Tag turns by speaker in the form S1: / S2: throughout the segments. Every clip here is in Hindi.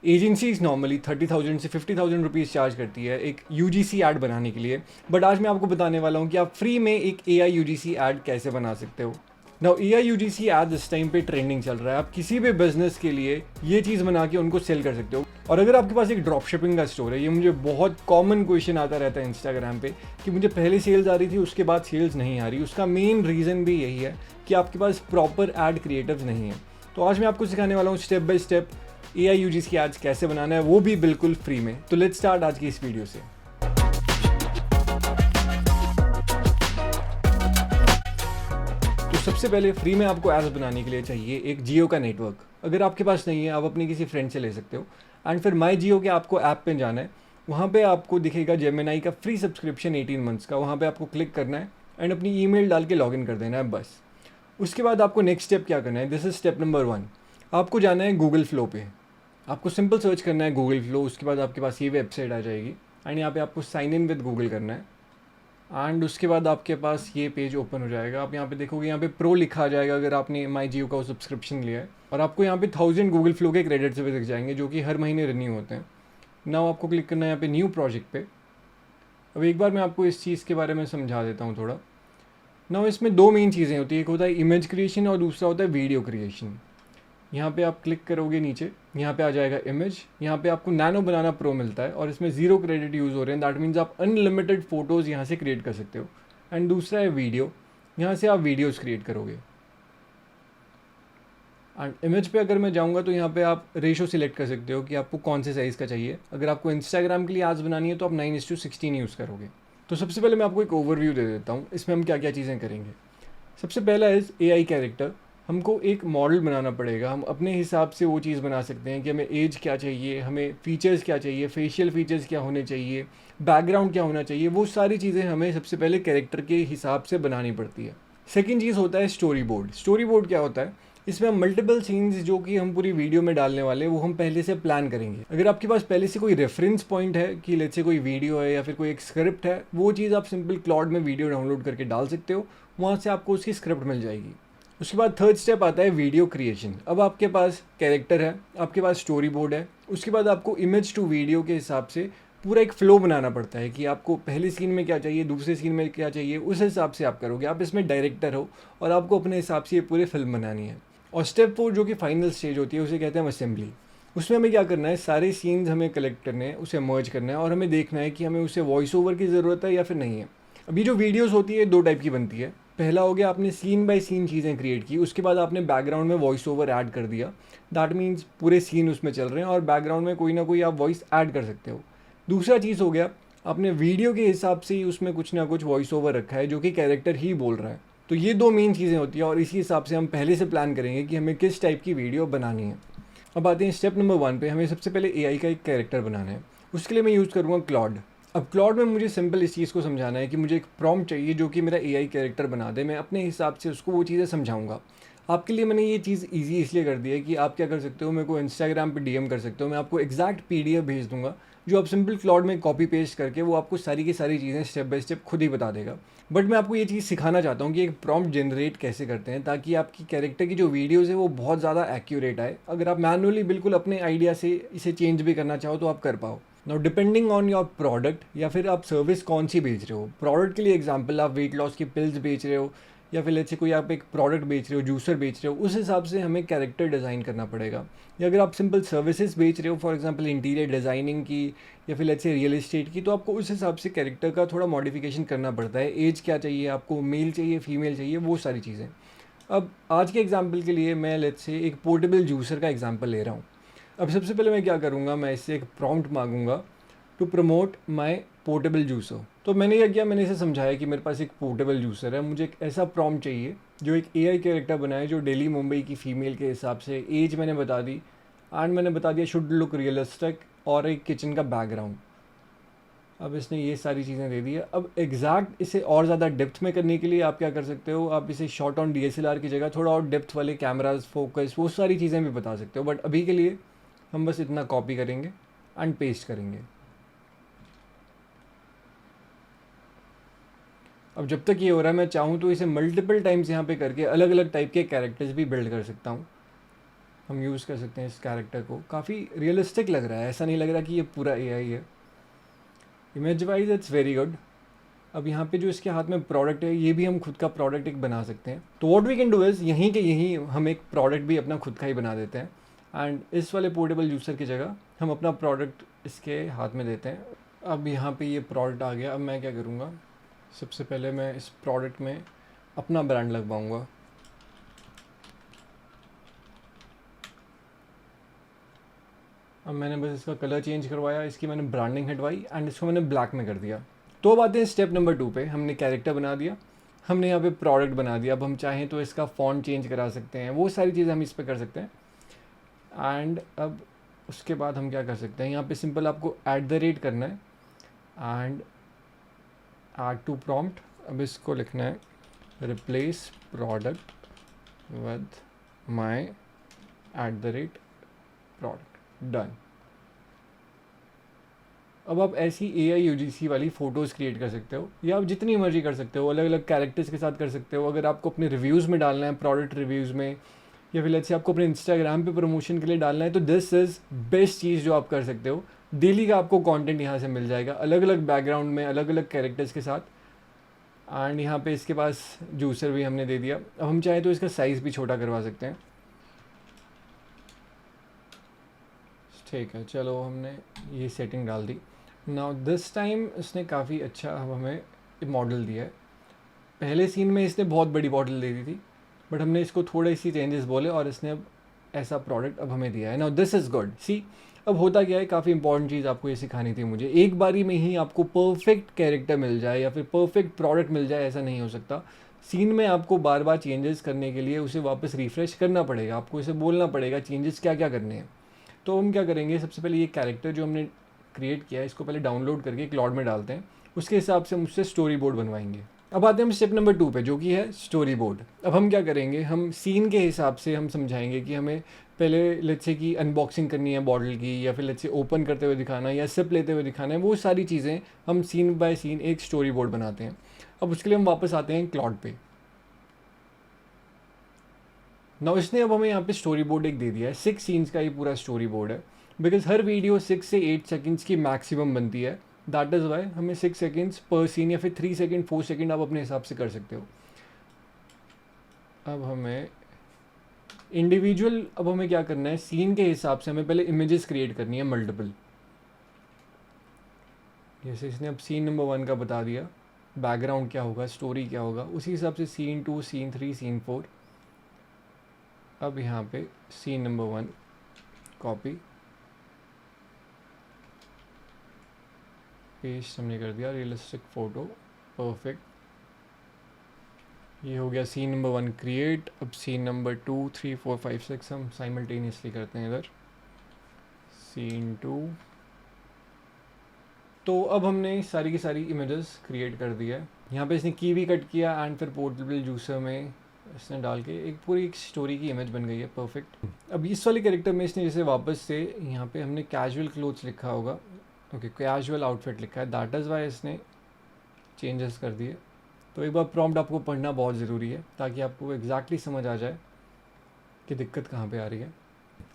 S1: एजेंसीज नॉर्मली 30,000 से 50,000 रुपीज़ चार्ज करती है एक यूजीसी ऐड बनाने के लिए, बट आज मैं आपको बताने वाला हूँ कि आप फ्री में एक एआई यूजीसी ऐड कैसे बना सकते हो। नाउ एआई यूजीसी ऐड इस टाइम पे ट्रेंडिंग चल रहा है। आप किसी भी बिजनेस के लिए ये चीज़ बना के उनको सेल कर सकते हो। और अगर आपके पास एक ड्रॉप शिपिंग का स्टोर है, ये मुझे बहुत कॉमन क्वेश्चन आता रहता है इंस्टाग्राम पे कि मुझे पहले सेल्स आ रही थी, उसके बाद सेल्स नहीं आ रही। उसका मेन रीज़न भी यही है कि आपके पास प्रॉपर ऐड क्रिएटिव्स नहीं है। तो आज मैं आपको सिखाने वाला हूँ step by step AI UGC ads कैसे बनाना है, वो भी बिल्कुल फ्री में। तो लेट्स स्टार्ट आज की इस वीडियो से। तो सबसे पहले फ्री में आपको एड्स बनाने के लिए चाहिए एक जियो का नेटवर्क। अगर आपके पास नहीं है, आप अपने किसी फ्रेंड से ले सकते हो। एंड फिर माई जियो के आपको ऐप पे जाना है। वहाँ पे आपको दिखेगा जेमिनाई का फ्री सब्सक्रिप्शन 18 मंथ्स का, वहाँ पे आपको क्लिक करना है एंड अपनी ईमेल डाल के लॉगिन कर देना है बस। उसके बाद आपको नेक्स्ट स्टेप क्या करना है, दिस इज स्टेप नंबर 1। आपको जाना है गूगल फ्लो पे। आपको सिंपल सर्च करना है गूगल फ्लो। उसके बाद आपके पास ये वेबसाइट आ जाएगी एंड यहाँ पे आपको साइन इन विद गूगल करना है। एंड उसके बाद आपके पास ये पेज ओपन हो जाएगा। आप यहाँ पे देखोगे, यहाँ पे प्रो लिखा आ जाएगा अगर आपने माई जियो का सब्सक्रिप्शन लिया है। और आपको यहाँ पे 1000 गूगल फ्लो के क्रेडिट्स भी दिख जाएंगे जो कि हर महीने रिन्यू होते हैं। नाउ आपको क्लिक करना है यहाँ पे न्यू प्रोजेक्ट पे। अब एक बार मैं आपको इस चीज़ के बारे में समझा देता हूँ थोड़ा। नाउ इसमें दो मेन चीज़ें होती है, एक होता है इमेज क्रिएशन और दूसरा होता है वीडियो क्रिएशन। यहाँ पे आप क्लिक करोगे नीचे, यहाँ पे आ जाएगा इमेज। यहाँ पे आपको नैनो बनाना प्रो मिलता है और इसमें 0 क्रेडिट यूज़ हो रहे हैं। दैट मीन्स आप अनलिमिटेड फ़ोटोज़ यहाँ से क्रिएट कर सकते हो। एंड दूसरा है वीडियो, यहाँ से आप वीडियोज़ क्रिएट करोगे। एंड इमेज पे अगर मैं जाऊँगा तो यहाँ पे आप रेशो सिलेक्ट कर सकते हो कि आपको कौन से साइज़ का चाहिए। अगर आपको इंस्टाग्राम के लिए आज बनानी है तो आप 9:16 यूज़ करोगे। तो सबसे पहले मैं आपको एक ओवरव्यू दे देता हूँ, इसमें हम क्या क्या चीज़ें करेंगे। सबसे पहला है एआई कैरेक्टर। हमको एक मॉडल बनाना पड़ेगा। हम अपने हिसाब से वो चीज़ बना सकते हैं कि हमें एज क्या चाहिए, हमें फ़ीचर्स क्या चाहिए, फेशियल फीचर्स क्या होने चाहिए, बैकग्राउंड क्या होना चाहिए। वो सारी चीज़ें हमें सबसे पहले कैरेक्टर के हिसाब से बनानी पड़ती है। सेकेंड चीज़ होता है स्टोरी बोर्ड। स्टोरी बोर्ड क्या होता है, इसमें हम मल्टीपल सीन्स जो कि हम पूरी वीडियो में डालने वाले हैं वो हम पहले से प्लान करेंगे। अगर आपके पास पहले से कोई रेफरेंस पॉइंट है कि लेट्स से कोई वीडियो है या फिर कोई एक स्क्रिप्ट है, वो चीज़ आप सिंपल क्लॉड में वीडियो डाउनलोड करके डाल सकते हो, वहाँ से आपको उसकी स्क्रिप्ट मिल जाएगी। उसके बाद थर्ड स्टेप आता है वीडियो क्रिएशन। अब आपके पास कैरेक्टर है, आपके पास स्टोरी बोर्ड है, उसके बाद आपको इमेज टू वीडियो के हिसाब से पूरा एक फ़्लो बनाना पड़ता है कि आपको पहले सीन में क्या चाहिए, दूसरे सीन में क्या चाहिए, उस हिसाब से आप करोगे। आप इसमें डायरेक्टर हो और आपको अपने हिसाब से ये पूरी फिल्म बनानी है। और स्टेप 4 जो कि फाइनल स्टेज होती है, उसे कहते हैं असेंबली। उसमें हमें क्या करना है, सारे सीन्स हमें कलेक्ट करने हैं, उसे मर्ज करना है और हमें देखना है कि हमें उसे वॉइस ओवर की ज़रूरत है या फिर नहीं है। अभी जो वीडियोस होती है दो टाइप की बनती है। पहला हो गया, आपने सीन बाय सीन चीज़ें क्रिएट की, उसके बाद आपने बैकग्राउंड में वॉइस ओवर ऐड कर दिया। दैट मीन्स पूरे सीन उसमें चल रहे हैं और बैकग्राउंड में कोई ना कोई आप वॉइस ऐड कर सकते हो। दूसरा चीज़ हो गया, आपने वीडियो के हिसाब से ही उसमें कुछ ना कुछ वॉइस ओवर रखा है जो कि कैरेक्टर ही बोल रहा है। तो ये दो मेन चीज़ें होती हैं और इसी हिसाब से हम पहले से प्लान करेंगे कि हमें किस टाइप की वीडियो बनानी है। अब आते हैं स्टेप नंबर 1 पे। हमें सबसे पहले एआई का एक कैरेक्टर बनाना है। उसके लिए मैं यूज़ करूँगा क्लॉड। अब क्लॉड में मुझे सिंपल इस चीज़ को समझाना है कि मुझे एक प्रॉम्प्ट चाहिए जो कि मेरा एआई कैरेक्टर बना दे। मैं अपने हिसाब से उसको वो चीज़ें समझाऊंगा। आपके लिए मैंने ये चीज़ ईजी इसलिए कर दी है कि आप क्या कर सकते हो, मेरे को इंस्टाग्राम पे डीएम कर सकते हो। मैं आपको एग्जैक्ट पीडीएफ भेज दूंगा जो आप सिंपल क्लॉड में कॉपी पेस्ट करके वो आपको सारी की सारी चीज़ें स्टेप बाय स्टेप खुद ही बता देगा। बट मैं आपको ये चीज़ सिखाना चाहता हूँ कि एक प्रॉम्प्ट जनरेट कैसे करते हैं ताकि आपकी कैरेक्टर की जो वीडियोज़ है वो बहुत ज़्यादा एक्यूरेट आए। अगर आप मैनुअली बिल्कुल अपने आइडिया से इसे चेंज भी करना चाहो तो आप कर पाओ। Now depending on your product या फिर आप सर्विस कौन सी बेच रहे हो। प्रोडक्ट के लिए एग्जांपल, आप वेट लॉस की पिल्स बेच रहे हो या फिर लेट्स से कोई आप एक प्रोडक्ट बेच रहे हो, जूसर बेच रहे हो, उस हिसाब से हमें कैरेक्टर डिज़ाइन करना पड़ेगा। या अगर आप सिंपल सर्विसेज बेच रहे हो, फॉर एग्जांपल इंटीरियर डिज़ाइनिंग की या फिर लेट्स से रियल एस्टेट की, तो आपको उस हिसाब से कैरेक्टर का थोड़ा मॉडिफिकेशन करना पड़ता है। एज क्या चाहिए आपको, मेल चाहिए, फीमेल चाहिए, वो सारी चीज़ें। अब आज के एग्जाम्पल के लिए मैं लेट्स से एक पोर्टेबल जूसर का एग्जाम्पल ले रहा हूँ। अब सबसे पहले मैं क्या करूँगा, मैं इससे एक प्रॉम्प्ट मांगूंगा to promote my portable juicer. तो मैंने क्या किया, मैंने इसे समझाया कि मेरे पास एक पोर्टेबल जूसर है, मुझे एक ऐसा प्रॉम्प्ट चाहिए जो एक एआई कैरेक्टर बनाए जो दिल्ली मुंबई की फ़ीमेल के हिसाब से, एज मैंने बता दी एंड मैंने बता दिया शुड लुक रियलिस्टिक और एक किचन का बैकग्राउंड। अब इसने ये सारी चीज़ें दे दी है। अब एग्जैक्ट इसे और ज़्यादा डेप्थ में करने के लिए आप क्या कर सकते हो, आप इसे शॉट ऑन डीएसएलआर की जगह थोड़ा और डेप्थ वाले कैमराज, फोकस, वो सारी चीज़ें भी बता सकते हो। बट अभी के लिए हम बस इतना कॉपी करेंगे एंड पेस्ट करेंगे। अब जब तक ये हो रहा है, मैं चाहूँ तो इसे मल्टीपल टाइम्स यहाँ पे करके अलग अलग टाइप के कैरेक्टर्स भी बिल्ड कर सकता हूँ। हम यूज़ कर सकते हैं इस कैरेक्टर को। काफ़ी रियलिस्टिक लग रहा है, ऐसा नहीं लग रहा कि ये पूरा एआई है। Image wise it's very good. अब यहाँ पे जो इसके हाथ में प्रोडक्ट है, ये भी हम खुद का प्रोडक्ट एक बना सकते हैं। तो what we can do is यहीं के यहीं हम एक प्रोडक्ट भी अपना खुद का ही बना देते हैं, एंड इस वाले पोर्टेबल यूज़र की जगह हम अपना प्रोडक्ट इसके हाथ में देते हैं। अब यहाँ पे ये प्रोडक्ट आ गया। अब मैं क्या करूँगा, सबसे पहले मैं इस प्रोडक्ट में अपना ब्रांड लगवाऊँगा। अब मैंने बस इसका कलर चेंज करवाया, इसकी मैंने ब्रांडिंग हटवाई एंड इसको मैंने ब्लैक में कर दिया। तो अब आते हैं स्टेप नंबर 2 पे। हमने कैरेक्टर बना दिया, हमने यहाँ पे प्रोडक्ट बना दिया। अब हम चाहें तो इसका फॉन्ट चेंज करा सकते हैं, वो सारी चीज़ें हम इस पर कर सकते हैं। एंड अब उसके बाद हम क्या कर सकते हैं, यहाँ पे सिंपल आपको @ करना है एंड ऐड टू प्रॉम्प्ट। अब इसको लिखना है replace product with my @product. Done. अब आप ऐसी AI UGC वाली फ़ोटोज़ क्रिएट कर सकते हो, या आप जितनी मर्जी कर सकते हो, अलग अलग कैरेक्टर्स के साथ कर सकते हो। अगर आपको अपने रिव्यूज़ में डालना है, प्रोडक्ट रिव्यूज़ में, या फिर लेट्स से आपको अपने इंस्टाग्राम पे प्रमोशन के लिए डालना है, तो दिस इज़ बेस्ट चीज़ जो आप कर सकते हो। डेली का आपको कंटेंट यहाँ से मिल जाएगा, अलग अलग बैकग्राउंड में, अलग अलग कैरेक्टर्स के साथ। एंड यहाँ पे इसके पास जूसर भी हमने दे दिया। अब हम चाहें तो इसका साइज़ भी छोटा करवा सकते हैं। ठीक है, चलो हमने ये सेटिंग डाल दी। नाउ दिस टाइम इसने काफ़ी अच्छा अब हमें मॉडल दिया है। पहले सीन में इसने बहुत बड़ी बॉटल दे दी थी, बट हमने इसको थोड़े सी चेंजेस बोले और इसने अब ऐसा प्रोडक्ट अब हमें दिया है। Now this is good. See, अब होता क्या है, काफ़ी इंपॉर्टेंट चीज़ आपको ये सिखानी थी मुझे। एक बारी में ही आपको परफेक्ट कैरेक्टर मिल जाए या फिर परफेक्ट प्रोडक्ट मिल जाए, ऐसा नहीं हो सकता। सीन में आपको बार बार चेंजेस करने के लिए उसे वापस रिफ़्रेश करना पड़ेगा, आपको इसे बोलना पड़ेगा चेंजेस क्या क्या करने हैं। तो हम क्या करेंगे, सबसे पहले ये कैरेक्टर जो हमने क्रिएट किया है, इसको पहले डाउनलोड करके क्लाउड में डालते हैं। उसके हिसाब से हम उससे स्टोरी बोर्ड बनवाएंगे। अब आते हैं हम स्टेप नंबर 2 पे, जो कि है स्टोरी बोर्ड। अब हम क्या करेंगे, हम सीन के हिसाब से हम समझाएंगे कि हमें पहले लेट्स से कि अनबॉक्सिंग करनी है बॉटल की, या फिर लेट्स से ओपन करते हुए दिखाना है, या सिप लेते हुए दिखाना है। वो सारी चीज़ें हम सीन बाय सीन एक स्टोरी बोर्ड बनाते हैं। अब उसके लिए हम वापस आते हैं क्लाउड पे। ना इसने अब हमें यहाँ पे स्टोरी बोर्ड एक दे दिया है। 6 सीन्स का ये पूरा स्टोरी बोर्ड है, बिकॉज हर वीडियो 6 से 8 सेकेंड्स की मैक्सिमम बनती है। दैट इज़ वाई हमें 6 सेकेंड्स पर सीन, या फिर 3 सेकेंड 4 सेकेंड आप अपने हिसाब से कर सकते हो। अब हमें इंडिविजुअल, अब हमें क्या करना है, सीन के हिसाब से हमें पहले इमेजेस क्रिएट करनी है मल्टीपल। जैसे इसने अब सीन नंबर 1 का बता दिया, बैकग्राउंड क्या होगा, स्टोरी क्या होगा, उसी हिसाब से सीन 2, सीन 3, सीन 4। अब यहाँ पे सीन नंबर 1 कॉपी पेस्ट हमने कर दिया, रियलिस्टिक फ़ोटो, परफेक्ट। ये हो गया सीन नंबर 1 क्रिएट। अब सीन नंबर 2, 3, 4, 5, 6 हम साइमल्टेनियसली करते हैं इधर। सीन 2। तो अब हमने सारी की सारी इमेजेस क्रिएट कर दिया है। यहाँ पे इसने की भी कट किया एंड फिर पोर्टेबल जूसर में इसने डाल के एक पूरी एक स्टोरी की इमेज बन गई है, परफेक्ट। अब इस वाले कैरेक्टर में इसने जैसे वापस से यहाँ पे हमने कैजुअल क्लोथ्स लिखा होगा, ओके कैजुअल आउटफिट लिखा है, दैट इज़ वाई इसने चेंजेस कर दिए। तो एक बार प्रॉम्प्ट आपको पढ़ना बहुत ज़रूरी है, ताकि आपको एग्जैक्टली समझ आ जाए कि दिक्कत कहाँ पे आ रही है।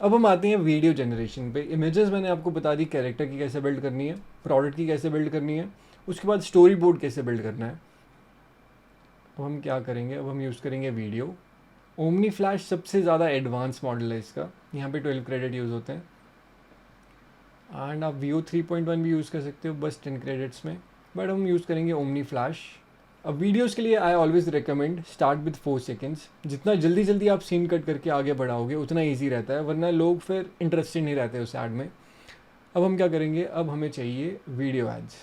S1: अब हम आते हैं वीडियो जनरेशन पे। इमेजेस मैंने आपको बता दी कैरेक्टर की कैसे बिल्ड करनी है, प्रोडक्ट की कैसे बिल्ड करनी है, उसके बाद स्टोरी बोर्ड कैसे बिल्ड करना है। अब हम क्या करेंगे, अब हम यूज़ करेंगे वीडियो। ओमनी फ्लैश सबसे ज़्यादा एडवांस मॉडल है इसका, यहाँ पे 12 क्रेडिट यूज़ होते हैं। एंड आप Veo 3.1 भी यूज़ कर सकते हो बस 10 क्रेडिट्स में, बट हम यूज़ करेंगे ओमनी फ्लैश। अब वीडियोज़ के लिए I always recommend start with 4 seconds. जितना जल्दी जल्दी आप सीन कट करके आगे बढ़ाओगे उतना ईजी रहता है, वरना लोग फिर इंटरेस्टेड नहीं रहते उस ऐड में। अब हम क्या करेंगे, अब हमें चाहिए video ads.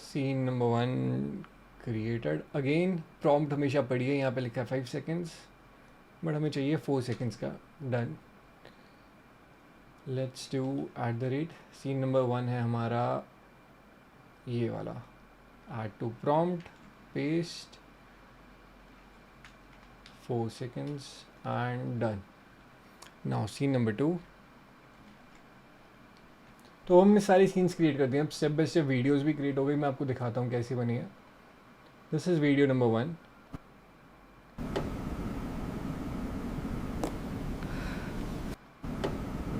S1: Scene number 1 created. Again prompt हमेशा पढ़िए, यहाँ पे लिखा है 5 सेकेंड्स, बट हमें चाहिए 4 सेकेंड्स का। Done. Let's do @ scene number 1 है हमारा ये वाला, ad to prompt, paste 4 seconds and done. Now scene number 2। तो हमने सारी सीन्स क्रिएट कर दिए। अब स्टेप बाय स्टेप वीडियोज़ भी क्रिएट हो गई, मैं आपको दिखाता हूँ कैसी बनी है। This is video number 1।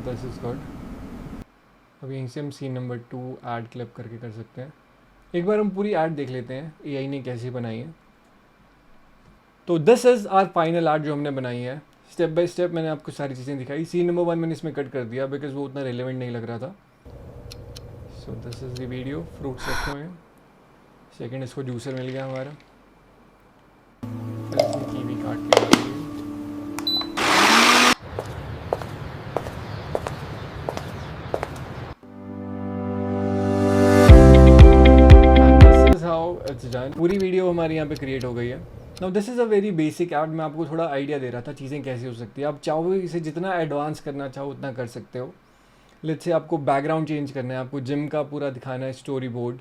S1: This is good. अब यहीं से हम सीन नंबर 2 ऐड क्लिप करके कर सकते हैं। एक बार हम पूरी ऐड देख लेते हैं एआई ने कैसे बनाई है। तो this is our final ad जो हमने बनाई है। स्टेप बाय स्टेप मैंने आपको सारी चीज़ें दिखाई। सीन नंबर 1 मैंने इसमें कट कर दिया बिकॉज वो उतना रिलेवेंट नहीं लग रहा था। So this is the video, fruits रखे हुए हैं। सेकेंड इसको जूसर मिल गया हमारा, फिर इसमें कीवी काट के डाल दी। It's done. पूरी वीडियो हमारी यहाँ पे क्रिएट हो गई है। Now this is a very basic ad. मैं आपको थोड़ा आइडिया दे रहा था चीज़ें कैसे हो सकती है। आप चाहो इसे जितना एडवांस करना चाहो उतना कर सकते हो। लेट्स से आपको बैकग्राउंड चेंज करना है, आपको जिम का पूरा दिखाना है स्टोरी बोर्ड,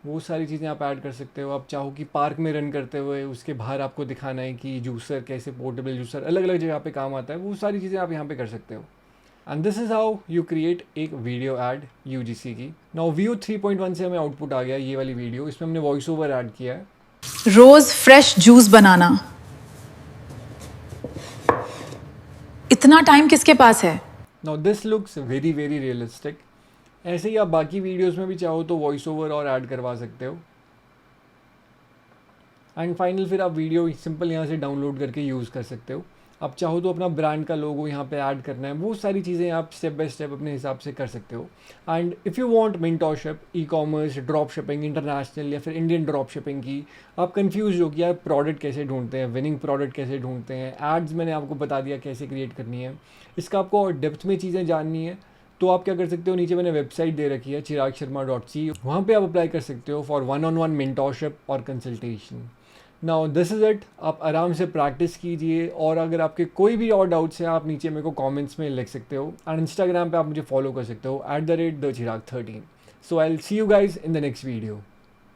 S1: वो सारी चीज़ें आप ऐड कर सकते हो। आप चाहो कि पार्क में रन करते हुए उसके बाहर आपको दिखाना है कि जूसर कैसे, पोर्टेबल जूसर अलग अलग जगह पे काम आता है, वो सारी चीज़ें आप यहाँ पे कर सकते हो। And this is how you create एक वीडियो ऐड यूजीसी की। नाउ Veo 3.1 से हमें आउटपुट आ गया ये वाली वीडियो। इसमें हमने वॉइस ओवर ऐड किया है।
S2: रोज फ्रेश जूस बनाना, इतना टाइम किसके पास है?
S1: Now this looks very very realistic. ऐसे ही आप बाकी वीडियोस में भी चाहो तो वॉइस ओवर और ऐड करवा सकते हो। एंड फाइनल फिर आप वीडियो सिंपल यहाँ से डाउनलोड करके यूज़ कर सकते हो। आप चाहो तो अपना ब्रांड का लोगो यहाँ पे ऐड करना है, वो सारी चीज़ें आप स्टेप बाय स्टेप अपने हिसाब से कर सकते हो। And if you want mentorship, e commerce, drop shipping, international या फिर इंडियन ड्रॉप शिपिंग की, आप कंफ्यूज हो कि यार प्रोडक्ट कैसे ढूंढते हैं, विनिंग प्रोडक्ट कैसे ढूंढते हैं, एड्स मैंने आपको बता दिया कैसे क्रिएट करनी है, इसका आपको और डेप्थ में चीज़ें जाननी है तो आप क्या कर सकते हो, नीचे मैंने वेबसाइट दे रखी है chiragsharma.c, वहाँ पे आप अप्लाई कर सकते हो फॉर 1-on-1 मेंटोरशिप और consultation. Now this is it. आप आराम से प्रैक्टिस कीजिए और अगर आपके कोई भी और डाउट्स हैं आप नीचे मेरे को कमेंट्स में लिख सकते हो। एंड इंस्टाग्राम पे आप मुझे फॉलो कर सकते हो @theChirag13। So I will see you guys in the next video.